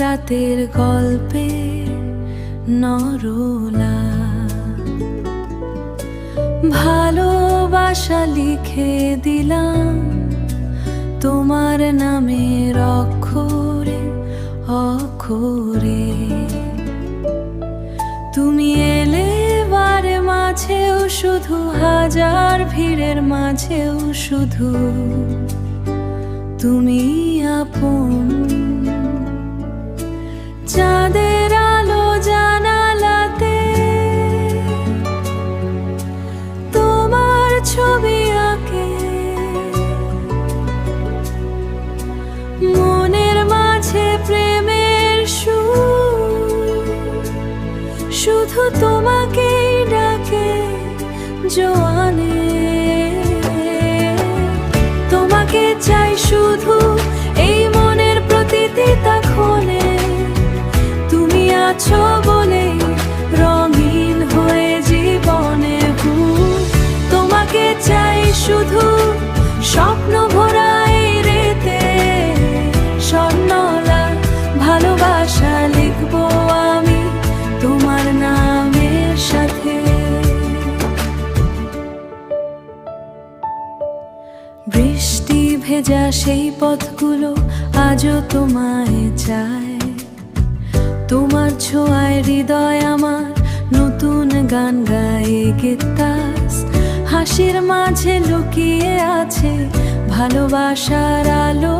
রাতের গল্পে নরলা, ভালোবাসা লিখে দিলাম তোমার নামের অক্ষরে অক্ষরে। তুমি এলে বারে মাঝেও শুধু, হাজার ভিড়ের মাঝেও শুধু তুমি আপন। চাঁদের আলো জানালাতে তোমার ছবি আঁকে, মনের মাঝে প্রেমের সুর শুধু তোমাকেই ডাকে জোয়ানে। তোমাকে চাই শুধু এই মনের প্রতিটি ক্ষণে, তুমি আছো বলে রঙিন হয়ে জীবনে। তোমাকে চাই শুধু স্বপ্ন ভরা এই রেতে, স্বর্ণলা ভালোবাসা লিখবো আমি তোমার নামের সাথে। বৃষ্টি ভেজা সেই পথগুলো আজও তোমায় চায়, তোমার ছোঁয়ায় হৃদয় আমার নতুন গান গায়ে গেতাস। হাসির মাঝে লুকিয়ে আছে ভালোবাসার আলো।